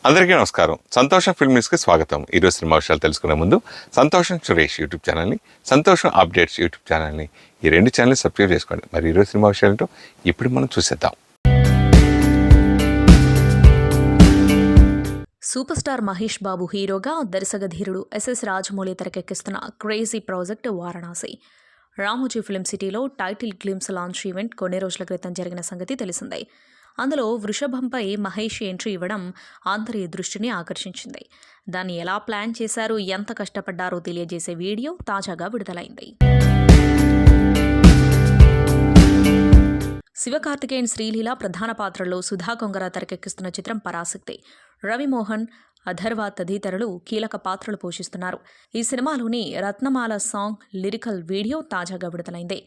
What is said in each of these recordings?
అందరికీ నమస్కారం. సంతోషం ఫిల్మ్ న్యూస్కి స్వాగతం. ఈరోజు సినిమా విషయాలు తెలుసుకునే ముందు సంతోషం సురేష్ యూట్యూబ్ ఛానల్ని, సంతోషం అప్డేట్స్ యూట్యూబ్ ఛానల్ని, ఈ రెండు ఛానల్ని సబ్స్క్రైబ్ చేసుకోండి. మరి ఈరోజు సినిమా విషయాలంటూ ఇప్పుడు మనం చూసేద్దాం. సూపర్ స్టార్ మహేష్ బాబు హీరోగా దర్శకధీరుడు ఎస్ఎస్ రాజమౌళి తెరకెక్కిస్తున్న crazy project Varanasi. Ramoji film సిటీలో టైటిల్ గ్లిమ్స్ లాంచ్ ఈవెంట్ కొన్ని రోజుల క్రితం జరిగిన సంగతి తెలిసిందే. అందులో వృషభంపై మహేష్ ఎంట్రీ ఇవ్వడం అందరి దృష్టిని ఆకర్షించింది. దాన్ని ఎలా ప్లాన్ చేశారు, ఎంత కష్టపడ్డారో తెలియజేసే వీడియో తాజాగా విడుదలైంది. శివకార్తికేయన్, శ్రీలీల ప్రధాన పాత్రల్లో సుధా కొంగర తెరకెక్కిస్తున్న చిత్రం పరాశక్తి. రవిమోహన్, అథర్వ తదితరులు కీలక పాత్రలు పోషిస్తున్నారు. ఈ సినిమాలోని రత్నమాల సాంగ్ లిరికల్ వీడియో తాజాగా విడుదలైంది.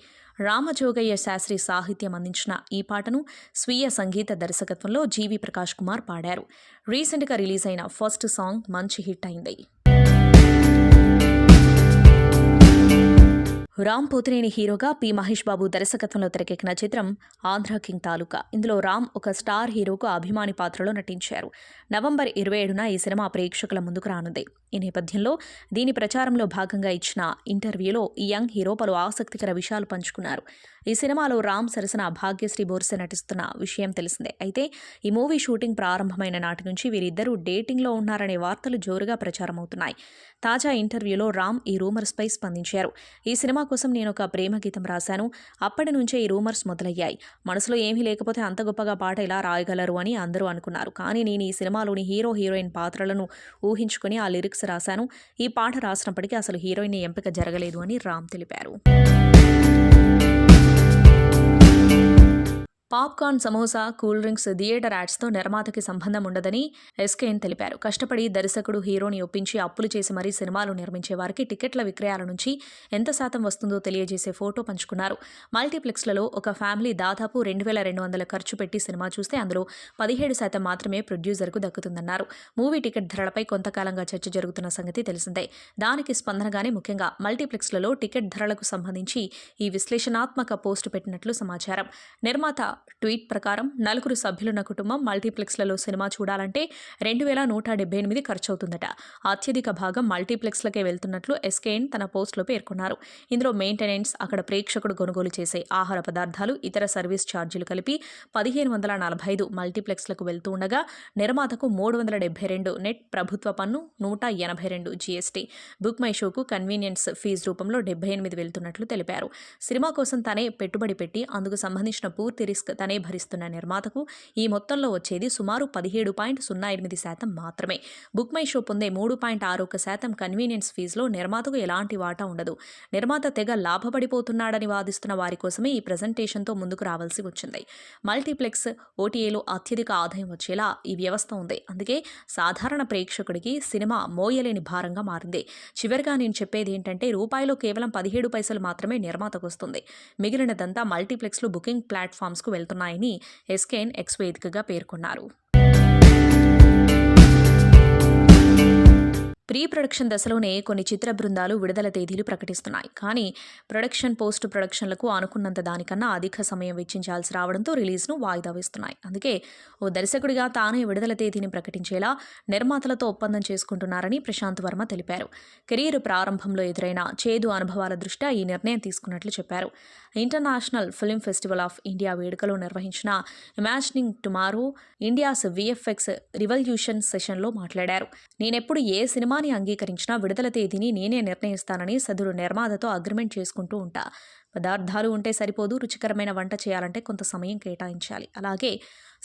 రామజోగయ్య శాస్త్రి సాహిత్యం అందించిన ఈ పాటను స్వీయ సంగీత దర్శకత్వంలో జీవి ప్రకాష్ కుమార్ పాడారు. రీసెంట్గా రిలీజ్ అయిన ఫస్ట్ సాంగ్ మంచి హిట్ అయింది. రామ్ పోతినేని హీరోగా పి మహేష్ బాబు దర్శకత్వంలో తెరకెక్కిన చిత్రం ఆంధ్ర కింగ్ తాలూకా. ఇందులో రామ్ ఒక స్టార్ హీరోకు అభిమాని పాత్రలో నటించారు. నవంబర్ 27న ఈ సినిమా ప్రేక్షకుల ముందుకు రానుంది. ఈ నేపథ్యంలో దీని ప్రచారంలో భాగంగా ఇచ్చిన ఇంటర్వ్యూలో ఈ యంగ్ హీరో పలు ఆసక్తికర విషయాలు పంచుకున్నారు. ఈ సినిమాలో రామ్ సరసన భాగ్యశ్రీ బోర్సె నటిస్తున్న విషయం తెలిసిందే. అయితే ఈ మూవీ షూటింగ్ ప్రారంభమైన నాటి నుంచి వీరిద్దరూ డేటింగ్లో ఉన్నారనే వార్తలు జోరుగా ప్రచారమవుతున్నాయి. తాజా ఇంటర్వ్యూలో రామ్ ఈ రూమర్స్పై స్పందించారు. ఈ సినిమా కోసం నేను ఒక ప్రేమ గీతం రాశాను. అప్పటి నుంచే ఈ రూమర్స్ మొదలయ్యాయి. మనసులో ఏమీ లేకపోతే అంత గొప్పగా పాట ఇలా రాయగలరు అని అందరూ అనుకున్నారు. కానీ నేను ఈ సినిమాలోని హీరో హీరోయిన్ పాత్రలను ఊహించుకుని ఆ లిరిక్స్ రాశాను. ఈ పాట రాసినప్పటికీ అసలు హీరోయిన్ ఎంపిక జరగలేదు అని రామ్ తెలిపారు. Popcorn, samosa, cool drinks, theatre యాడ్స్తో నిర్మాతకి సంబంధం ఉండదని ఎస్కేఎన్ తెలిపారు. కష్టపడి దర్శకుడు హీరోని ఒప్పించి అప్పులు చేసి మరీ సినిమాలు నిర్మించే వారికి టికెట్ల విక్రయాల నుంచి ఎంత శాతం వస్తుందో తెలియజేసే ఫోటో పంచుకున్నారు. మల్టీప్లెక్స్లలో ఒక ఫ్యామిలీ దాదాపు 2200 ఖర్చు పెట్టి సినిమా చూస్తే అందులో 17% మాత్రమే ప్రొడ్యూసర్కు దక్కుతుందన్నారు. మూవీ టికెట్ ధరలపై కొంతకాలంగా చర్చ జరుగుతున్న సంగతి తెలిసిందే. దానికి స్పందనగానే ముఖ్యంగా మల్టీప్లెక్స్లలో టికెట్ ధరలకు సంబంధించి ఈ విశ్లేషణాత్మక పోస్టు పెట్టినట్లు సమాచారం. నిర్మాత ట్వీట్ ప్రకారం 4 సభ్యులున్న కుటుంబం మల్టీప్లెక్స్లలో సినిమా చూడాలంటే 2178 ఖర్చవుతుందట. అత్యధిక భాగం మల్టీప్లెక్స్లకే వెళ్తున్నట్లు ఎస్కేఎన్ తన పోస్టులో పేర్కొన్నారు. ఇందులో మెయింటెనెన్స్, అక్కడ ప్రేక్షకుడు కొనుగోలు చేసే ఆహార పదార్థాలు, ఇతర సర్వీస్ ఛార్జీలు కలిపి 1545 మల్టీప్లెక్స్లకు వెళ్తూ ఉండగా నిర్మాతకు 372 నెట్, ప్రభుత్వ పన్ను 182 జీఎస్టీ. బుక్ మై షోకు కన్వీనియన్స్ ఫీజు రూపంలో 78 వెళ్తున్నట్లు తెలిపారు. సినిమా కోసం తనే పెట్టుబడి పెట్టి అందుకు సంబంధించిన పూర్తి రిస్క్ తనే భరిస్తున్న నిర్మాతకు ఈ మొత్తంలో వచ్చేది సుమారు 17.08% మాత్రమే. బుక్ మై షో పొందే 3.61% కన్వీనియన్స్ ఫీజులో నిర్మాతకు ఎలాంటి వాటా ఉండదు. నిర్మాత తెగ లాభపడిపోతున్నాడని వాదిస్తున్న వారి కోసమే ఈ ప్రెజెంటేషన్తో ముందుకు రావాల్సి వచ్చింది. మల్టీప్లెక్స్, ఓటీఏలో అత్యధిక ఆదాయం వచ్చేలా ఈ వ్యవస్థ ఉంది. అందుకే సాధారణ ప్రేక్షకుడికి సినిమా మోయలేని భారంగా మారింది. చివరిగా నేను చెప్పేది ఏంటంటే రూపాయిలో కేవలం 17 పైసలు మాత్రమే నిర్మాతకు వస్తుంది. మిగిలినదంతా మల్టీప్లెక్స్లో బుకింగ్ ప్లాట్ఫామ్స్కు వెళ్తున్నాయని ఎస్కేఎన్ ఎక్స్ వేదికగా పేర్కొన్నారు. ప్రీ ప్రొడక్షన్ దశలోనే కొన్ని చిత్ర బృందాలు విడుదల తేదీలు ప్రకటిస్తున్నాయి. కానీ ప్రొడక్షన్, పోస్ట్ ప్రొడక్షన్లకు అనుకున్నంత దానికన్నా అధిక సమయం వెచ్చించాల్సి రావడంతో రిలీజ్ను వాయిదా వేస్తున్నాయి. అందుకే ఓ దర్శకుడిగా తానే విడుదల తేదీని ప్రకటించేలా నిర్మాతలతో ఒప్పందం చేసుకుంటున్నారని ప్రశాంత్ వర్మ తెలిపారు. కెరీర్ ప్రారంభంలో ఎదురైన చేదు అనుభవాల దృష్ట్యా ఈ నిర్ణయం తీసుకున్నట్లు చెప్పారు. International film festival of India వేడుకలో నిర్వహించిన imagining tomorrow India's VFX revolution సెషన్లో మాట్లాడారు. నేనెప్పుడు ఏ సినిమాని అంగీకరించినా విడుదల తేదీని నేనే నిర్ణయిస్తానని సదరు నిర్మాతతో అగ్రిమెంట్ చేసుకుంటూ ఉంటా. పదార్థాలు ఉంటే సరిపోదు, రుచికరమైన వంట చేయాలంటే కొంత సమయం కేటాయించాలి. అలాగే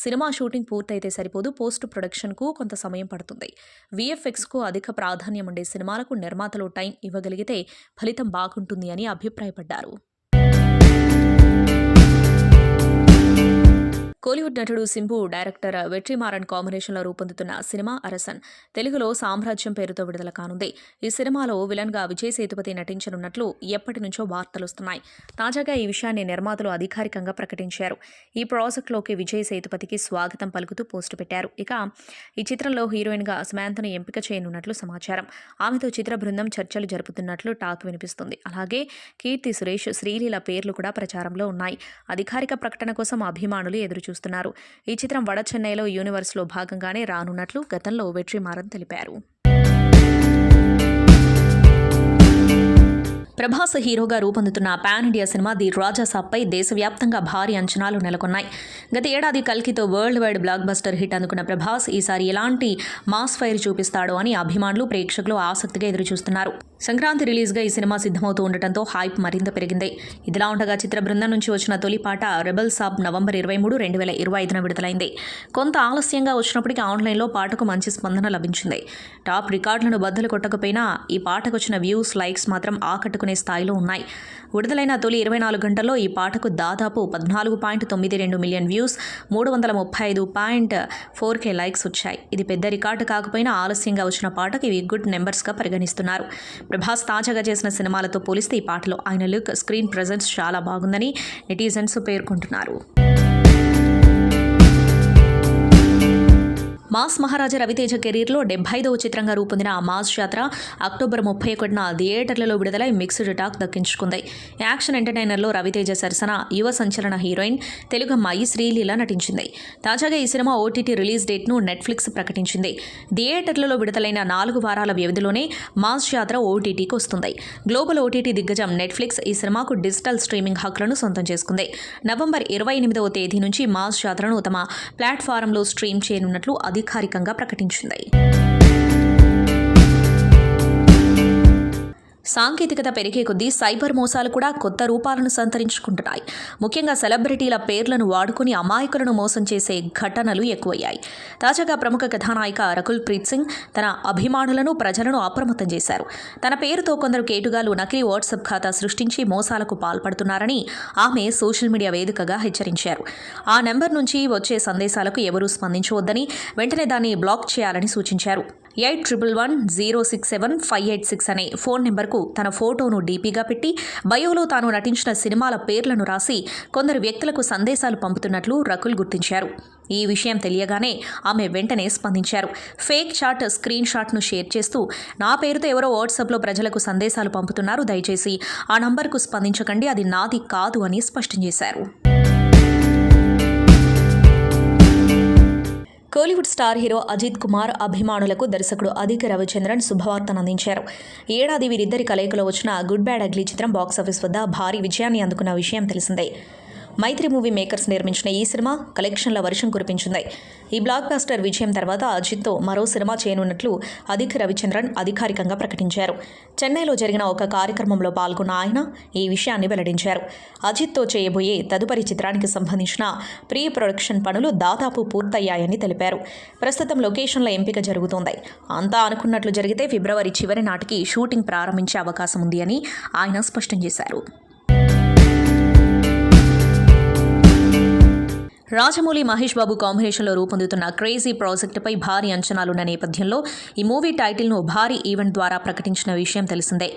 సినిమా షూటింగ్ పూర్తయితే సరిపోదు, పోస్ట్ ప్రొడక్షన్కు కొంత సమయం పడుతుంది. విఎఫ్ఎక్స్కు అధిక ప్రాధాన్యం ఉండే సినిమాలకు నిర్మాతలు టైం ఇవ్వగలిగితే ఫలితం బాగుంటుంది అని అభిప్రాయపడ్డారు. కోలీవుడ్ నటుడు సింబు, డైరెక్టర్ వెట్రిమారన్ కాంబినేషన్లో రూపొందుతున్న సినిమా అరసన్ తెలుగులో సామ్రాజ్యం పేరుతో విడుదల కానుంది. ఈ సినిమాలో విలన్గా విజయ్ సేతుపతి నటించనున్నట్లు ఎప్పటి నుంచో వార్తలు వస్తున్నాయి. తాజాగా ఈ విషయాన్ని నిర్మాతలు అధికారికంగా ప్రకటించారు. ఈ ప్రాజెక్టులోకి విజయ్ సేతుపతికి స్వాగతం పలుకుతూ పోస్టు పెట్టారు. ఇక ఈ చిత్రంలో హీరోయిన్గా సమాంతను ఎంపిక చేయనున్నట్లు సమాచారం. ఆమెతో చిత్ర బృందం చర్చలు జరుపుతున్నట్లు టాక్ వినిపిస్తుంది. అలాగే కీర్తి సురేష్, శ్రీలీల పేర్లు కూడా ప్రచారంలో ఉన్నాయి. అధికారిక ప్రకటన కోసం అభిమానులు ఎదురు ఎదురుచూస్తున్నారు. ఈ చిత్రం వడ చెన్నైలో యూనివర్స్లో భాగంగానే రానున్నట్లు గతంలో వెట్రిమారన్ తెలిపారు. ప్రభాస్ హీరోగా రూపొందుతున్న pan India cinema the Raja సాబ్పై దేశవ్యాప్తంగా భారీ అంచనాలు నెలకొన్నాయి. గత ఏడాది కల్కితో world wide blockbuster hit అందుకున్న ప్రభాస్ ఈసారి ఎలాంటి మాస్ ఫైర్ చూపిస్తాడో అని అభిమానులు, ప్రేక్షకులు ఆసక్తిగా ఎదురుచూస్తున్నారు. సంక్రాంతి రిలీజ్గా ఈ సినిమా సిద్ధమవుతూ ఉండటంతో హైప్ మరింత పెరిగింది. ఇదిలా ఉండగా చిత్ర బృందం నుంచి వచ్చిన తొలి పాట రెబల్ సాబ్ నవంబర్ 23, 2025న విడుదలైంది. కొంత ఆలస్యంగా వచ్చినప్పటికీ ఆన్లైన్లో పాటకు మంచి స్పందన లభించింది. టాప్ రికార్డులను బద్దలు కొట్టకపోయినా ఈ పాటకు వచ్చిన వ్యూస్, లైక్స్ మాత్రం ఆకట్టుకునే స్థాయిలో ఉన్నాయి. విడుదలైన తొలి 24 గంటల్లో ఈ పాటకు దాదాపు 14.92 మిలియన్ వ్యూస్, 335.4K లైక్స్ వచ్చాయి. ఇది పెద్ద రికార్డు కాకపోయినా ఆలస్యంగా వచ్చిన పాటకు ఇవి గుడ్ నెంబర్స్గా పరిగణిస్తున్నారు. ప్రభాస్ తాజాగా చేసిన సినిమాలతో పోలిస్తే ఈ పాటలో ఆయన లుక్, స్క్రీన్ ప్రెజెన్స్ చాలా బాగుందని నెటిజన్స్ పేర్కొంటున్నారు. మాస్ మహారాజా రవితేజ కెరీర్లో 75వ చిత్రంగా రూపొందిన మాస్ యాత్ర అక్టోబర్ 31న థియేటర్లలో విడుదలై మిక్స్డ్ టాక్ దక్కించుకుంది. యాక్షన్ ఎంటర్టైనర్లో రవితేజ సరసన యువ సంచలన హీరోయిన్ తెలుగు అమ్మాయి శ్రీలీల నటించింది. తాజాగా ఈ సినిమా ఓటీటీ రిలీజ్ డేట్ను నెట్ఫ్లిక్స్ ప్రకటించింది. థియేటర్లలో విడుదలైన 4 వారాల వ్యవధిలోనే మాస్ యాత్ర ఓటీటీకి వస్తుంది. గ్లోబల్ ఓటీటీ దిగ్గజం నెట్ఫ్లిక్స్ ఈ సినిమాకు డిజిటల్ స్ట్రీమింగ్ హక్కులను సొంతం చేసుకుంది. నవంబర్ 28వ తేదీ నుంచి మాస్ యాత్రను తమ ప్లాట్ఫారంలో స్ట్రీమ్ చేయనున్నట్లు అధికారికంగా ప్రకటించింది. సాంకేతికత పెరిగే కొద్దీ సైబర్ మోసాలు కూడా కొత్త రూపాలను సంతరించుకుంటున్నాయి. ముఖ్యంగా సెలబ్రిటీల పేర్లను వాడుకుని అమాయకులను మోసం చేసే ఘటనలు ఎక్కువయ్యాయి. తాజాగా ప్రముఖ కథానాయిక రకుల్ ప్రీత్ సింగ్ తన అభిమానులను, ప్రజలను అప్రమత్తం చేశారు. తన పేరుతో కొందరు కేటుగాలు నకిలీ వాట్సాప్ ఖాతా సృష్టించి మోసాలకు పాల్పడుతున్నారని ఆమె సోషల్ మీడియా వేదికగా హెచ్చరించారు. ఆ నెంబర్ నుంచి వచ్చే సందేశాలకు ఎవరూ స్పందించవద్దని, వెంటనే దాన్ని బ్లాక్ చేయాలని సూచించారు. 8110675586 అనే ఫోన్ నెంబర్కు తన ఫోటోను డీపీగా పెట్టి బయోలో తాను నటించిన సినిమాల పేర్లను రాసి కొందరు వ్యక్తులకు సందేశాలు పంపుతున్నట్లు రకుల్ గుర్తించారు. ఈ విషయం తెలియగానే ఆమె వెంటనే స్పందించారు. ఫేక్ చాట్ స్క్రీన్ షాట్ను షేర్ చేస్తూ, నా పేరుతో ఎవరో వాట్సాప్లో ప్రజలకు సందేశాలు పంపుతున్నారు, దయచేసి ఆ నంబర్కు స్పందించకండి, అది నాది కాదు అని స్పష్టం చేశారు. కోలీవుడ్ స్టార్ హీరో అజిత్ కుమార్ అభిమానులకు దర్శకుడు అదితి రవిచంద్రన్ శుభవార్తను అందించారు. ఏడాది వీరిద్దరి కలయికలో వచ్చిన గుడ్ బ్యాడ్ అగ్లీ చిత్రం బాక్సాఫీస్ వద్ద భారీ విజయాన్ని అందుకున్న విషయం తెలిసిందే. మైత్రి మూవీ మేకర్స్ నిర్మించిన ఈ సినిమా కలెక్షన్ల వర్షం కురిపించింది. ఈ బ్లాక్ బస్టర్ విజయం తర్వాత అజిత్తో మరో సినిమా చేయనున్నట్లు అదితి రవిచంద్రన్ అధికారికంగా ప్రకటించారు. చెన్నైలో జరిగిన ఒక కార్యక్రమంలో పాల్గొన్న ఆయన ఈ విషయాన్ని వెల్లడించారు. అజిత్తో చేయబోయే తదుపరి చిత్రానికి సంబంధించిన ప్రీ ప్రొడక్షన్ పనులు దాదాపు పూర్తయ్యాయని తెలిపారు. ప్రస్తుతం లొకేషన్ల ఎంపిక జరుగుతోంది. అంతా అనుకున్నట్లు జరిగితే ఫిబ్రవరి చివరి నాటికి షూటింగ్ ప్రారంభించే అవకాశం ఉంది అని ఆయన స్పష్టం చేశారు. రాజమౌళి, మహేష్ బాబు కాంబినేషన్లో రూపొందుతున్న క్రేజీ ప్రాజెక్టుపై భారీ అంచనాలున్న నేపథ్యంలో ఈ మూవీ టైటిల్ను భారీ ఈవెంట్ ద్వారా ప్రకటించిన విషయం తెలిసిందే.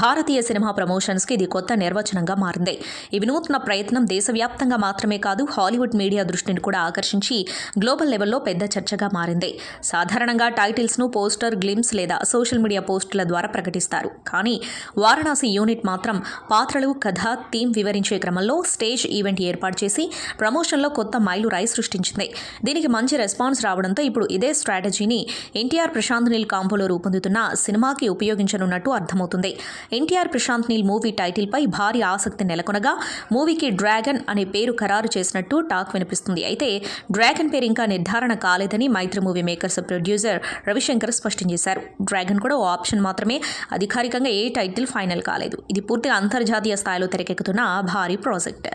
భారతీయ సినిమా ప్రమోషన్స్కి ఇది కొత్త నిర్వచనంగా మారింది. ఈ వినూత్న ప్రయత్నం దేశవ్యాప్తంగా మాత్రమే కాదు, హాలీవుడ్ మీడియా దృష్టిని కూడా ఆకర్షించి గ్లోబల్ లెవెల్లో పెద్ద చర్చగా మారింది. సాధారణంగా టైటిల్స్ను పోస్టర్, గ్లిమ్స్ లేదా సోషల్ మీడియా పోస్టుల ద్వారా ప్రకటిస్తారు. కానీ వారణాసి యూనిట్ మాత్రం పాత్రలు, కథ, థీమ్ వివరించే క్రమంలో స్టేజ్ ఈవెంట్ ఏర్పాటు చేసి ప్రమోషన్లో కొత్త మైలురాయి సృష్టించింది. దీనికి మంచి రెస్పాన్స్ రావడంతో ఇప్పుడు ఇదే స్ట్రాటజీని ఎన్టీఆర్ ప్రశాంత్ నీల్ కాంబోలో రూపొందుతున్న సినిమాకి ఉపయోగించనున్నట్టు అర్థమవుతుంది. ఎన్టీఆర్ ప్రశాంత్ నీల్ మూవీ టైటిల్పై భారీ ఆసక్తి నెలకొనగా మూవీకి డ్రాగన్ అనే పేరు ఖరారు చేసినట్టు టాక్ వినిపిస్తుంది. అయితే డ్రాగన్ పేరు ఇంకా నిర్ధారణ కాలేదని మైత్రి మూవీ మేకర్స్ ప్రొడ్యూసర్ రవిశంకర్ స్పష్టం చేశారు. డ్రాగన్ కూడా ఓ ఆప్షన్ మాత్రమే, అధికారికంగా ఏ టైటిల్ ఫైనల్ కాలేదు. ఇది పూర్తిగా అంతర్జాతీయ స్థాయిలో తెరకెక్కుతున్న భారీ ప్రాజెక్ట్.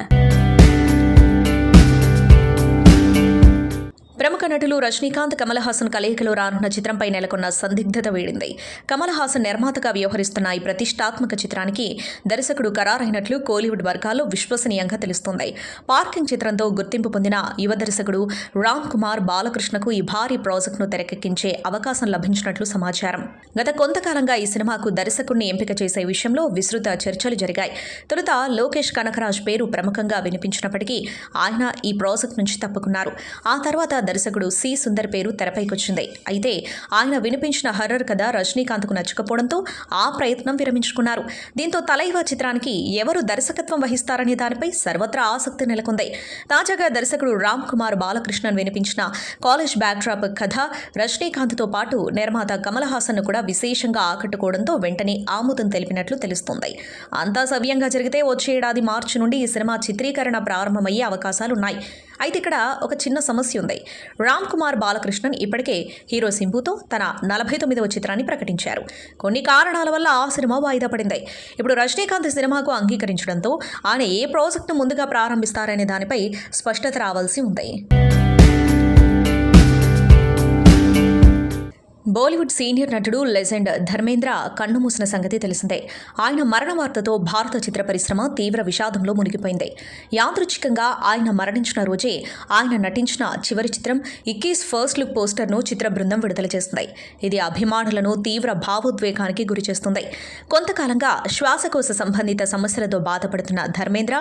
ప్రముఖ నటులు రజనీకాంత్, కమల్ హాసన్ కలయికలో రానున్న చిత్రంపై నెలకొన్న సందిగ్ధత వీడింది. కమల్ హాసన్ నిర్మాతగా వ్యవహరిస్తున్న ఈ ప్రతిష్టాత్మక చిత్రానికి దర్శకుడు ఖరారైనట్లు కోలీవుడ్ వర్గాల్లో విశ్వసనీయంగా తెలుస్తోంది. పార్కింగ్ చిత్రంతో గుర్తింపు పొందిన యువ దర్శకుడు రామ్ కుమార్ బాలకృష్ణకు ఈ భారీ ప్రాజెక్టును తెరకెక్కించే అవకాశం లభించినట్లు సమాచారం. గత కొంతకాలంగా ఈ సినిమాకు దర్శకుడిని ఎంపిక చేసే విషయంలో విస్తృత చర్చలు జరిగాయి. తొలుత లోకేష్ కనకరాజ్ పేరు ప్రముఖంగా వినిపించినప్పటికీ ఆయన ఈ ప్రాజెక్టు నుంచి తప్పుకున్నారు. ఆ తర్వాత దర్శకుడు సి సుందర్ పేరు తెరపైకొచ్చింది. అయితే ఆయన వినిపించిన హర్రర్ కథ రజనీకాంత్కు నచ్చకపోవడంతో ఆ ప్రయత్నం విరమించుకున్నారు. దీంతో తలైవా చిత్రానికి ఎవరు దర్శకత్వం వహిస్తారనే దానిపై సర్వత్రా ఆసక్తి నెలకొంది. తాజాగా దర్శకుడు రామ్ కుమార్ బాలకృష్ణన్ వినిపించిన కాలేజ్ బ్యాక్డ్రాప్ కథ రజనీకాంత్తో పాటు నిర్మాత కమల్ హాసన్ను కూడా విశేషంగా ఆకట్టుకోవడంతో వెంటనే ఆమోదం తెలిపినట్లు తెలుస్తోంది. అంతా సవ్యంగా జరిగితే వచ్చే ఏడాది మార్చి నుండి ఈ సినిమా చిత్రీకరణ ప్రారంభమయ్యే అవకాశాలున్నాయి. అయితే ఇక్కడ ఒక చిన్న సమస్య ఉంది. రామ్ కుమార్ బాలకృష్ణన్ ఇప్పటికే హీరో సింబుతో తన 49వ చిత్రాన్ని ప్రకటించారు. కొన్ని కారణాల వల్ల ఆ సినిమా వాయిదా పడింది. ఇప్పుడు రజనీకాంత్ సినిమాకు అంగీకరించడంతో ఆయన ఏ ప్రాజెక్టును ముందుగా ప్రారంభిస్తారనే దానిపై స్పష్టత రావాల్సి ఉంది. బాలీవుడ్ సీనియర్ నటుడు లెజెండ్ ధర్మేంద్ర కన్నుమూసిన సంగతి తెలిసిందే. ఆయన మరణ వార్తతో భారత చిత్ర పరిశ్రమ తీవ్ర విషాదంలో మునిగిపోయింది. యాదృచ్ఛికంగా ఆయన మరణించిన రోజే ఆయన నటించిన చివరి చిత్రం 21 ఫస్ట్ లుక్ పోస్టర్ను చిత్ర బృందం విడుదల చేసింది. ఇది అభిమానులను తీవ్ర భావోద్వేగానికి గురిచేస్తుంది. కొంతకాలంగా శ్వాసకోశ సంబంధిత సమస్యలతో బాధపడుతున్న ధర్మేంద్ర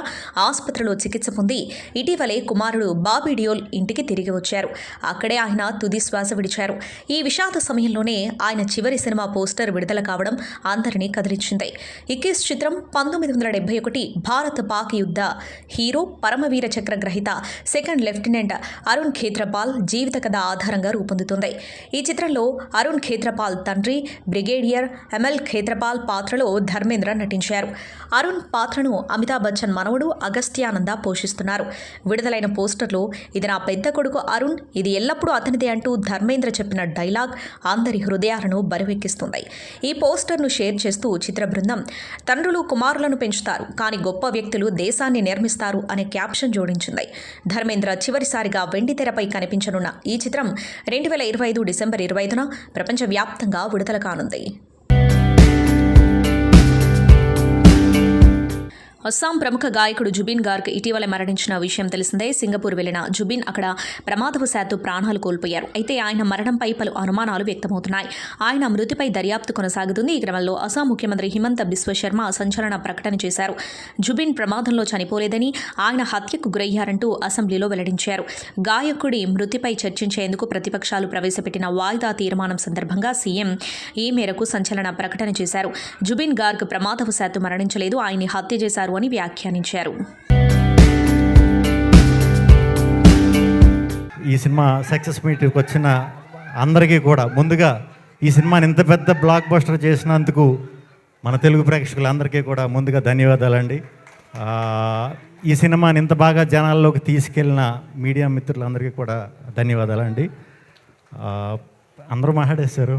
ఆసుపత్రిలో చికిత్స పొంది ఇటీవలే కుమారుడు బాబీ డియోల్ ఇంటికి తిరిగి వచ్చారు. అక్కడే ఆయన తుది శ్వాస విడిచారు. ఈ విషాద సమయంలోనే ఆయన చివరి సినిమా పోస్టర్ విడుదల కావడం అందరినీ కదిలించింది. 21 చిత్రం 1971 భారత్ పాక్ యుద్ధ హీరో పరమవీర చక్ర గ్రహీత సెకండ్ లెఫ్టినెంట్ అరుణ్ ఖేత్రపాల్ జీవిత కథ ఆధారంగా రూపొందుతుంది. ఈ చిత్రంలో అరుణ్ ఖేత్రపాల్ తండ్రి బ్రిగేడియర్ ఎంఎల్ ఖేత్రపాల్ పాత్రలో ధర్మేంద్ర నటించారు. అరుణ్ పాత్రను అమితాబ్ బచ్చన్ మనవడు అగస్త్యానంద పోషిస్తున్నారు. విడుదలైన పోస్టర్లో ఇది నా పెద్ద కొడుకు అరుణ్, ఇది ఎల్లప్పుడూ అతనిదే అంటూ ధర్మేంద్ర చెప్పిన డైలాగ్ అందరి హృదయాలను బరువెక్కిస్తుంది. ఈ పోస్టర్ను షేర్ చేస్తూ చిత్ర బృందం తండ్రులు కుమారులను పెంచుతారు, కానీ గొప్ప వ్యక్తులు దేశాన్ని నిర్మిస్తారు అనే క్యాప్షన్ జోడించింది. ధర్మేంద్ర చివరిసారిగా వెండితెరపై కనిపించనున్న ఈ చిత్రం 2025 డిసెంబర్ 25న ప్రపంచవ్యాప్తంగా విడుదల కానుంది. అస్సాం ప్రముఖ గాయకుడు జుబిన్ గార్గ్ ఇటీవల మరణించిన విషయం తెలిసిందే. సింగపూర్ వెళ్లిన జుబిన్ అక్కడ ప్రమాదవశాత్తు ప్రాణాలు కోల్పోయారు. అయితే ఆయన మరణంపై పలు అనుమానాలు వ్యక్తమవుతున్నాయి. ఆయన మృతిపై దర్యాప్తు కొనసాగుతుంది. ఈ క్రమంలో అస్సాం ముఖ్యమంత్రి హిమంత బిశ్వ శర్మ సంచలన ప్రకటన చేశారు. జుబిన్ ప్రమాదంలో చనిపోలేదని, ఆయన హత్యకు గురయ్యారంటూ అసెంబ్లీలో వెల్లడించారు. గాయకుడి మృతిపై చర్చించేందుకు ప్రతిపక్షాలు ప్రవేశపెట్టిన వాయిదా తీర్మానం సందర్భంగా సీఎం ఈ మేరకు సంచలన ప్రకటన చేశారు. జుబిన్ గార్గ్ ప్రమాదవశాత్తు మరణించలేదు, ఆయన్ని హత్య చేశారు అని వ్యాఖ్యానించారు. ఈ సినిమా సక్సెస్ మీట్కి వచ్చిన అందరికీ కూడా ముందుగా ఈ సినిమాని ఇంత పెద్ద బ్లాక్ బస్టర్ చేసినందుకు మన తెలుగు ప్రేక్షకులందరికీ కూడా ముందుగా ధన్యవాదాలండి. ఈ సినిమాని ఇంత బాగా జనాల్లోకి తీసుకెళ్ళిన మీడియా మిత్రులందరికీ కూడా ధన్యవాదాలండి. అందరూ మాట్లాడేశారు.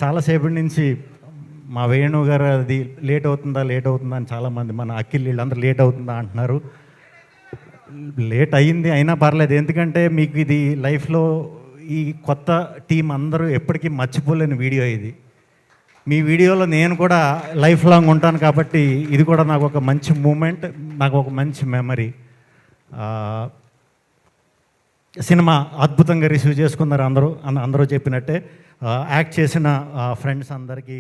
చాలాసేపటి నుంచి మా వేణు గారు అది లేట్ అవుతుందా అని చాలామంది మన అఖిల్ వీళ్ళందరూ లేట్ అవుతుందా అంటున్నారు. లేట్ అయ్యింది, అయినా పర్లేదు. ఎందుకంటే మీకు ఇది లైఫ్లో ఈ కొత్త టీం అందరూ ఎప్పటికీ మర్చిపోలేని వీడియో ఇది. మీ వీడియోలో నేను కూడా లైఫ్ లాంగ్ ఉంటాను కాబట్టి ఇది కూడా నాకు ఒక మంచి మూమెంట్, నాకు ఒక మంచి మెమరీ. సినిమా అద్భుతంగా రిసీవ్ చేసుకున్నారు అందరూ చెప్పినట్టే. యాక్ట్ చేసిన ఫ్రెండ్స్ అందరికీ,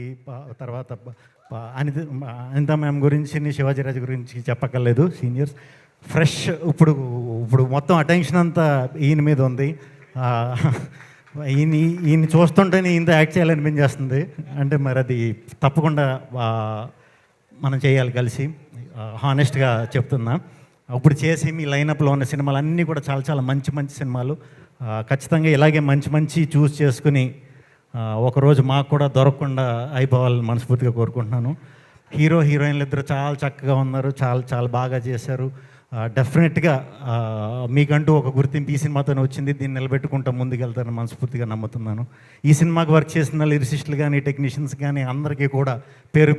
తర్వాత అనిత మ్యామ్ గురించి, శివాజీరాజు గురించి చెప్పక్కర్లేదు, సీనియర్స్. ఫ్రెష్ ఇప్పుడు మొత్తం అటెన్షన్ అంతా ఈయన మీద ఉంది. ఈయన చూస్తుంటేనే ఇంత యాక్ట్ చేయాలనిపించేస్తుంది. అంటే మరి అది తప్పకుండా మనం చేయాలి కలిసి, హానెస్ట్గా చెప్తున్నా. ఇప్పుడు చేసి మీ లైనప్లో ఉన్న సినిమాలు అన్నీ కూడా చాలా చాలా మంచి సినిమాలు. ఖచ్చితంగా ఇలాగే మంచి చూస్ చేసుకుని ఒకరోజు మాకు కూడా దొరకకుండా అయిపోవాలని మనస్ఫూర్తిగా కోరుకుంటున్నాను. హీరోయిన్లు ఇద్దరు చాలా చక్కగా ఉన్నారు, చాలా బాగా చేశారు. డెఫినెట్గా మీకంటూ ఒక గుర్తింపు ఈ సినిమాతోనే వచ్చింది. దీన్ని నిలబెట్టుకుంటూ ముందుకెళ్తారని మనస్ఫూర్తిగా నమ్ముతున్నాను. ఈ సినిమాకి వర్క్ చేసిన లిరిసిస్టులు కానీ, టెక్నీషియన్స్ కానీ అందరికీ కూడా పేరు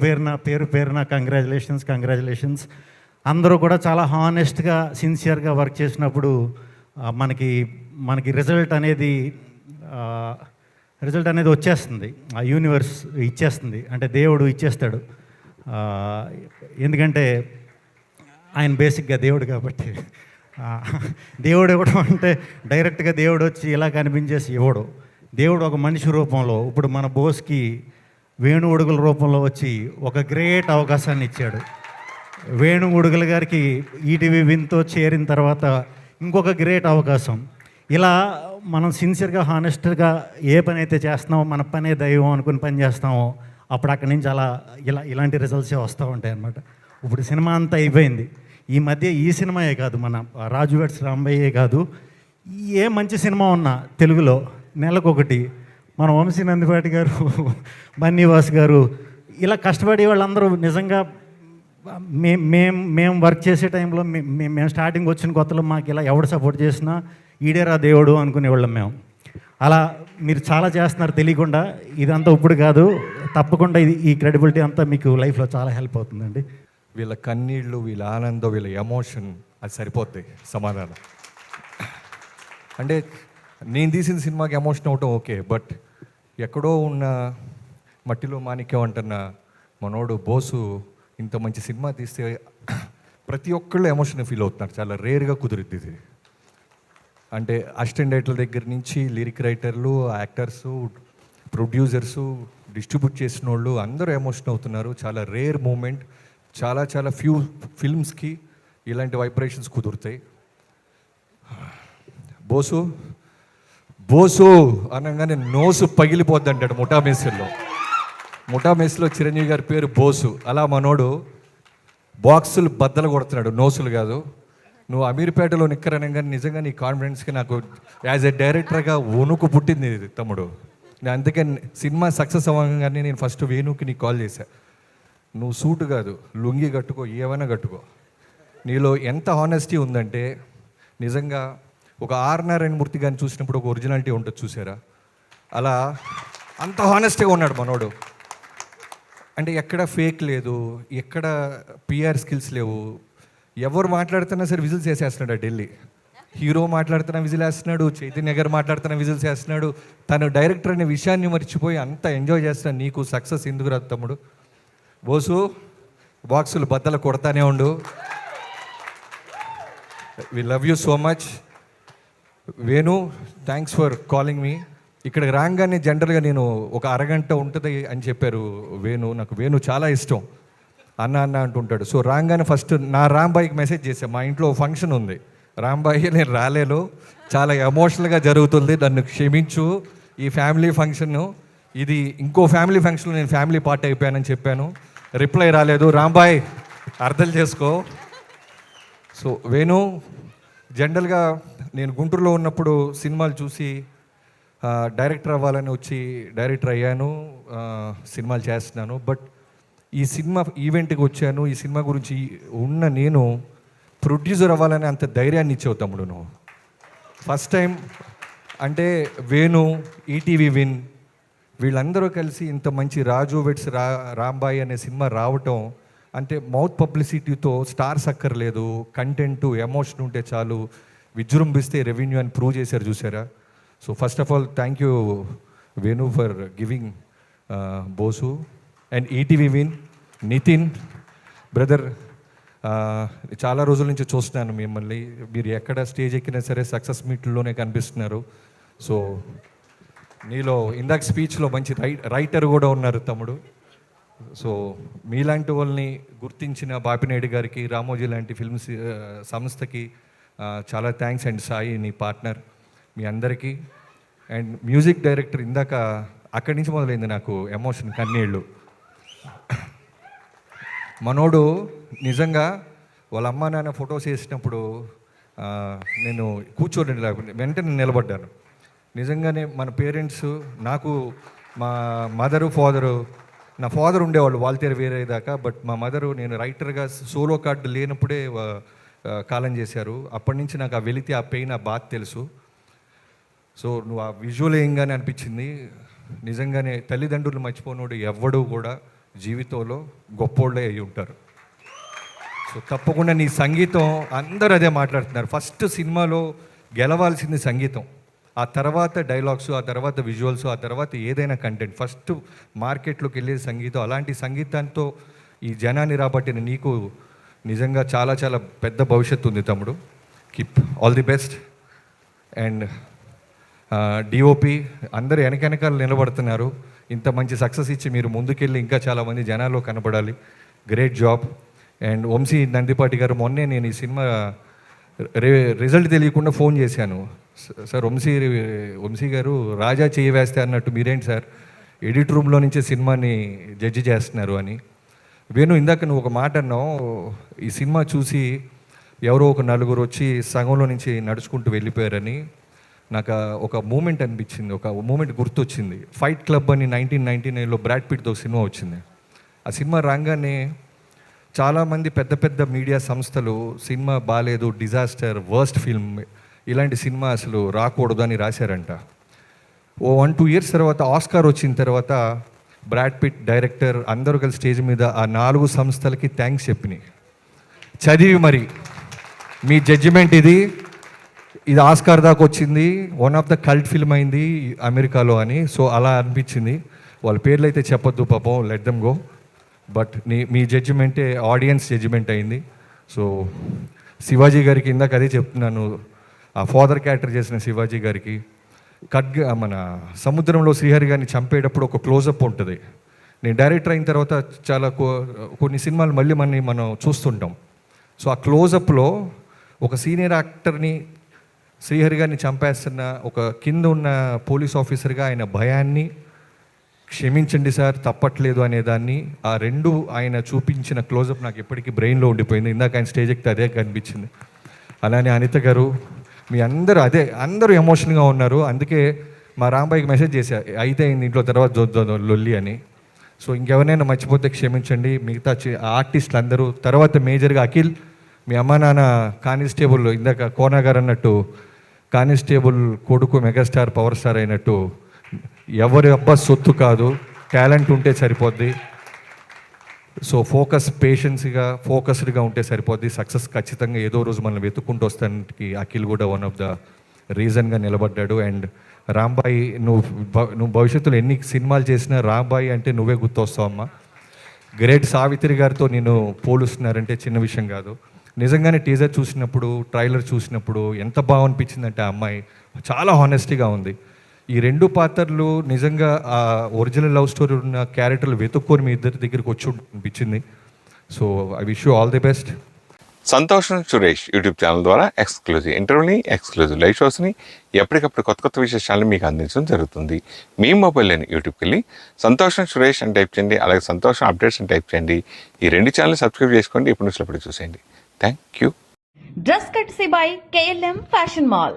పేరున కంగ్రాచులేషన్స్. అందరూ కూడా చాలా హానెస్ట్గా, సిన్సియర్గా వర్క్ చేసినప్పుడు మనకి రిజల్ట్ అనేది వచ్చేస్తుంది. ఆ యూనివర్స్ ఇచ్చేస్తుంది, అంటే దేవుడు ఇచ్చేస్తాడు. ఎందుకంటే ఆయన బేసిక్గా దేవుడు కాబట్టి. దేవుడు ఇవ్వడం అంటే డైరెక్ట్గా దేవుడు వచ్చి ఇలా కనిపించేసి ఇవ్వడు. దేవుడు ఒక మనిషి రూపంలో, ఇప్పుడు మన బోస్కి వేణు ఉడుగుల రూపంలో వచ్చి ఒక గ్రేట్ అవకాశాన్ని ఇచ్చాడు. వేణు ఉడుగుల గారికి ఈటీవీ విన్తో చేరిన తర్వాత ఇంకొక గ్రేట్ అవకాశం. ఇలా మనం సిన్సియర్గా హానెస్ట్గా ఏ పని అయితే చేస్తున్నామో మన పనే దైవం అనుకుని పని చేస్తామో అప్పుడు అక్కడి నుంచి అలా ఇలాంటి రిజల్ట్సే వస్తూ ఉంటాయి అన్నమాట. ఇప్పుడు సినిమా అంతా అయిపోయింది. ఈ మధ్య ఈ సినిమాయే కాదు, మన రాజు వెడ్స్ రాంబయ్యే కాదు, ఏ మంచి సినిమా ఉన్నా తెలుగులో నెలకొకటి మన వంశీ నందిపాటి గారు, బన్నీవాస్ గారు, ఇలా కష్టపడే వాళ్ళందరూ నిజంగా మేము వర్క్ చేసే టైంలో మేము స్టార్టింగ్ వచ్చిన కొత్తలో మాకు ఇలా ఎవడు సపోర్ట్ చేసినా ఈడేరా దేవుడు అనుకునేవాళ్ళం మేము. అలా మీరు చాలా చేస్తున్నారు తెలియకుండా. ఇదంతా ఇప్పుడు కాదు, తప్పకుండా ఈ క్రెడిబిలిటీ అంతా మీకు లైఫ్లో చాలా హెల్ప్ అవుతుందండి. వీళ్ళ కన్నీళ్ళు, వీళ్ళ ఆనందం, వీళ్ళ ఎమోషన్ అది సరిపోద్ది సమాధానం. అంటే నేను తీసిన సినిమాకి ఎమోషన్ అవటం ఓకే, బట్ ఎక్కడో ఉన్న మట్టిలో మాణిక్యం అంటున్న మనోడు బోసు ఇంత మంచి సినిమా తీస్తే ప్రతి ఒక్కళ్ళు ఎమోషన్ ఫీల్ అవుతున్నారు. చాలా రేర్గా కుదిరిద్ది ఇది. అంటే అసిస్టెంట్ డైరెక్టర్ల దగ్గర నుంచి లిరిక్ రైటర్లు, యాక్టర్సు, ప్రొడ్యూసర్సు, డిస్ట్రిబ్యూట్ చేసిన వాళ్ళు అందరూ ఎమోషన్ అవుతున్నారు. చాలా రేర్ మూమెంట్. చాలా చాలా ఫ్యూ ఫిల్మ్స్కి ఇలాంటి వైబ్రేషన్స్ కుదురుతాయి. బోసు బోసు అనగానే నోసు పగిలిపోద్ది అంటాడు ముఠా మెస్లో చిరంజీవి గారి పేరు బోసు. అలా మనోడు బాక్సులు బద్దలు కొడుతున్నాడు, నోసులు కాదు. నువ్వు అమీర్పేటలో నిక్కరనగానే నిజంగా నీ కాన్ఫిడెన్స్కి నాకు యాజ్ ఎ డైరెక్టర్గా వణుకు పుట్టింది తమ్ముడు. నేను అందుకే సినిమా సక్సెస్ అవ్వగానే నేను ఫస్ట్ వేణుకి నీకు కాల్ చేశా. నువ్వు సూటు కాదు, లుంగి కట్టుకో, ఏమైనా కట్టుకో. నీలో ఎంత హానెస్టీ ఉందంటే నిజంగా ఒక ఆర్ నారాయణమూర్తి గారిని చూసినప్పుడు ఒక ఒరిజినాలిటీ ఉంటుంది చూసారా, అలా అంత హానెస్ట్గా ఉన్నాడు మనోడు. అంటే ఎక్కడ ఫేక్ లేదు, ఎక్కడ పిఆర్ స్కిల్స్ లేవు. ఎవరు మాట్లాడుతున్నా సరే విజిల్స్ వేసేస్తున్నాడు. ఆ ఢిల్లీ హీరో మాట్లాడుతున్న విజిల్ వేస్తున్నాడు, చైతన్య గారు మాట్లాడుతున్న విజిల్స్ వేస్తున్నాడు. తను డైరెక్టర్ అనే విషయాన్ని మర్చిపోయి అంత ఎంజాయ్ చేస్తున్నాడు. నీకు సక్సెస్ ఎందుకు రాదు తమ్ముడు? బోసు బాక్సులు బద్దలు కొడతానే ఉండు. We love you so much. Venu, thanks for calling మీ. ఇక్కడికి రాగానే జనరల్గా నేను ఒక అరగంట ఉంటుంది అని చెప్పారు వేణు. నాకు వేణు చాలా ఇష్టం, అన్న అన్న అంటుంటాడు. సో రాగానే ఫస్ట్ నా రాంబాయికి మెసేజ్ చేశాను, మా ఇంట్లో ఫంక్షన్ ఉంది, రాంబాయి నేను రాలేను, చాలా ఎమోషనల్గా జరుగుతుంది, నన్ను క్షమించు, ఈ ఫ్యామిలీ ఫంక్షన్ ఇది ఇంకో ఫ్యామిలీ ఫంక్షన్లో నేను ఫ్యామిలీ పార్ట్ అయిపోయానని చెప్పాను. రిప్లై రాలేదు. రాంబాయ్ అర్థం చేసుకో. సో వేణు, జనరల్గా నేను గుంటూరులో ఉన్నప్పుడు సినిమాలు చూసి డైరెక్టర్ అవ్వాలని వచ్చి డైరెక్టర్ అయ్యాను, సినిమాలు చేస్తున్నాను. బట్ ఈ సినిమా ఈవెంట్కి వచ్చాను, ఈ సినిమా గురించి ఉన్న నేను ప్రొడ్యూసర్ అవ్వాలని అంత ధైర్యాన్ని ఇచ్చావు తమ్ముడు నువ్వు. ఫస్ట్ టైం అంటే వేణు, ఈటీవీ విన్ వీళ్ళందరూ కలిసి ఇంత మంచి రాజు వెడ్స్ రాంబాయి అనే సినిమా రావటం అంటే మౌత్ పబ్లిసిటీతో స్టార్స్ అక్కర్లేదు, కంటెంట్ ఎమోషన్ ఉంటే చాలు, విజృంభిస్తే రెవెన్యూ అని ప్రూవ్ చేశారు చూసారా. So first of all thank you Venu for giving బోసు and ETV Win. Nithin brother, చాలా రోజుల నుంచి చూస్తున్నాను మిమ్మల్ని, మీరు ఎక్కడ స్టేజ్ ఎక్కినా సరే సక్సెస్ మీట్లోనే కనిపిస్తున్నారు. సో నీలో ఇందాక స్పీచ్లో మంచి రైటర్ కూడా ఉన్నారు తమ్ముడు. సో మీలాంటి వాళ్ళని గుర్తించిన బాపినాయుడు గారికి, రామోజీ లాంటి ఫిల్మ్స్ సంస్థకి చాలా థ్యాంక్స్. అండ్ సాయి నీ పార్ట్నర్, మీ అందరికీ. అండ్ మ్యూజిక్ డైరెక్టర్, ఇందాక అక్కడి నుంచి మొదలైంది నాకు ఎమోషన్, కన్నీళ్ళు. మనోడు నిజంగా వాళ్ళ అమ్మ నాన్న ఫొటోస్ వేసినప్పుడు నేను కూర్చోలేను, లేకపోతే వెంటనే నిలబడ్డాను. నిజంగానే మన పేరెంట్స్, నాకు మా మదరు ఫాదరు, నా ఫాదర్ ఉండేవాళ్ళు వాల్తేరు వేరే దాకా, బట్ మా మదరు నేను రైటర్గా సోలో కార్డు లేనప్పుడే కాలం చేశారు. అప్పటి నుంచి నాకు ఆ వెలితి, ఆ పెయిన్, ఆ బాధ తెలుసు. సో నువ్వు ఆ విజువల్ ఏంగానే అనిపించింది. నిజంగానే తల్లిదండ్రులు మర్చిపోనోడు ఎవ్వడూ కూడా జీవితంలో గొప్పోళ్ళే అయి ఉంటారు. సో తప్పకుండా నీ సంగీతం, అందరూ అదే మాట్లాడుతున్నారు. ఫస్ట్ సినిమాలో గెలవాల్సింది సంగీతం, ఆ తర్వాత డైలాగ్స్, ఆ తర్వాత విజువల్స్, ఆ తర్వాత ఏదైనా కంటెంట్. ఫస్ట్ మార్కెట్లోకి వెళ్ళేది సంగీతం. అలాంటి సంగీతంతో ఈ జనాన్ని రాబట్టిన నీకు నిజంగా చాలా చాలా పెద్ద భవిష్యత్తు ఉంది తమ్ముడు. Keep all the best. And DOP అందరూ వెనకాల నిలబడుతున్నారు. ఇంత మంచి సక్సెస్ ఇచ్చి మీరు ముందుకెళ్ళి ఇంకా చాలామంది జనాల్లో కనపడాలి. Great job. And Vamshi Nandipati garu, మొన్నే నేను ఈ సినిమా రిజల్ట్ తెలియకుండా ఫోన్ చేశాను. సార్ వంశీ గారు రాజా చేయి వేస్తే అన్నట్టు మీరేంటి సార్ ఎడిట్ రూమ్లో నుంచే సినిమాని జడ్జి చేస్తున్నారు అని. వేణు, ఇందాక నువ్వు ఒక మాట అన్నావు, ఈ సినిమా చూసి ఎవరో ఒక నలుగురు వచ్చి సగంలో నుంచి నడుచుకుంటూ వెళ్ళిపోయారని. నాకు ఒక మూమెంట్ అనిపించింది, ఒక మూమెంట్ గుర్తొచ్చింది. ఫైట్ క్లబ్ అని 1999లో బ్రాడ్ పిట్తో సినిమా వచ్చింది. ఆ సినిమా రాగానే చాలామంది పెద్ద పెద్ద మీడియా సంస్థలు సినిమా బాగాలేదు, డిజాస్టర్, వర్స్ట్ ఫిల్మ్, ఇలాంటి సినిమా అసలు రాకూడదు అని రాశారంట. ఓ 1-2 ఇయర్స్ తర్వాత ఆస్కార్ వచ్చిన తర్వాత బ్రాడ్ పిట్ డైరెక్టర్ అందరూ కలిసి స్టేజ్ మీద ఆ 4 సంస్థలకి థ్యాంక్స్ చెప్పినాయి. చదివి మరి మీ జడ్జిమెంట్ ఇది ఆస్కార్ దాకా వచ్చింది, one of the cult film అయింది అమెరికాలో అని. సో అలా అనిపించింది. వాళ్ళ పేర్లు అయితే చెప్పొద్దు పాపం, లెట్ దెమ్ గో. బట్ మీ జడ్జిమెంటే ఆడియన్స్ జడ్జిమెంట్ అయింది. సో శివాజీ గారికి ఇందాక అదే చెప్తున్నాను, ఆ ఫాదర్ క్యారెక్టర్ చేసిన శివాజీ గారికి మన సముద్రంలో శ్రీహరి గారిని చంపేటప్పుడు ఒక క్లోజప్ ఉంటుంది. నేను డైరెక్టర్ అయిన తర్వాత చాలా కొన్ని సినిమాలు మళ్ళీ మనం చూస్తుంటాం. సో ఆ క్లోజప్లో ఒక సీనియర్ యాక్టర్ని శ్రీహరి గారిని చంపేస్తున్న ఒక కింద ఉన్న పోలీస్ ఆఫీసర్గా ఆయన భయాన్ని, క్షమించండి సార్ తప్పట్లేదు అనేదాన్ని, ఆ రెండు ఆయన చూపించిన క్లోజప్ నాకు ఎప్పటికీ బ్రెయిన్లో ఉండిపోయింది. ఇందాక ఆయన స్టేజ్ ఎక్కితే అదే కనిపించింది. అలానే అనిత గారు, మీ అందరూ ఎమోషనల్గా ఉన్నారు. అందుకే మా రాంబాయికి మెసేజ్ చేశా, అయితే ఇంట్లో తర్వాత లొల్లి అని. సో ఇంకెవరైనా మర్చిపోతే క్షమించండి. మిగతా ఆర్టిస్టులు అందరూ, తర్వాత మేజర్గా అఖిల్, మీ అమ్మ నాన్న కానిస్టేబుల్, ఇందాక కోనా గారు అన్నట్టు కానిస్టేబుల్ కొడుకు మెగాస్టార్ పవర్ స్టార్ అయినట్టు ఎవరి అబ్బా సొత్తు కాదు, టాలెంట్ ఉంటే సరిపోద్ది. సో ఫోకస్డ్గా ఉంటే సరిపోద్ది. సక్సెస్ ఖచ్చితంగా ఏదో రోజు మనం వెతుక్కుంటూ వస్తానికి అఖిల్ కూడా వన్ ఆఫ్ ద రీజన్గా నిలబడ్డాడు. అండ్ రాంబాయి, నువ్వు భవిష్యత్తులో ఎన్ని సినిమాలు చేసినా రాంబాయి అంటే నువ్వే గుర్తొస్తావమ్మా. గ్రేట్ సావిత్రి గారితో నేను పోలుస్తున్నారంటే చిన్న విషయం కాదు. నిజంగానే టీజర్ చూసినప్పుడు, ట్రైలర్ చూసినప్పుడు ఎంత బాగా అనిపించిందంటే ఆ అమ్మాయి చాలా హానెస్టీగా ఉంది. ఈ 2 పాత్రలు నిజంగా ఆ ఒరిజినల్ లవ్ స్టోరీ ఉన్న క్యారెక్టర్లు వెతుక్కొని మీ ఇద్దరి దగ్గరికి వచ్చి అనిపించింది. So I wish you all the best. సంతోషం సురేష్ యూట్యూబ్ ఛానల్ ద్వారా ఎక్స్క్లూజివ్ ఇంటర్వ్యూని, ఎక్స్క్లూజివ్ లైవ్ షోస్ని, ఎప్పటికప్పుడు కొత్త విశేషాలను మీకు అందించడం జరుగుతుంది. మీ మొబైల్లోని యూట్యూబ్కి వెళ్ళి సంతోషం సురేష్ అని టైప్ చేయండి, అలాగే సంతోషం అప్డేట్స్ అని టైప్ చేయండి. ఈ 2 ఛానల్ సబ్స్క్రైబ్ చేసుకోండి, ఇప్పుడు చూసేయండి. Thank you. Dress కట్సీ by KLM fashion mall.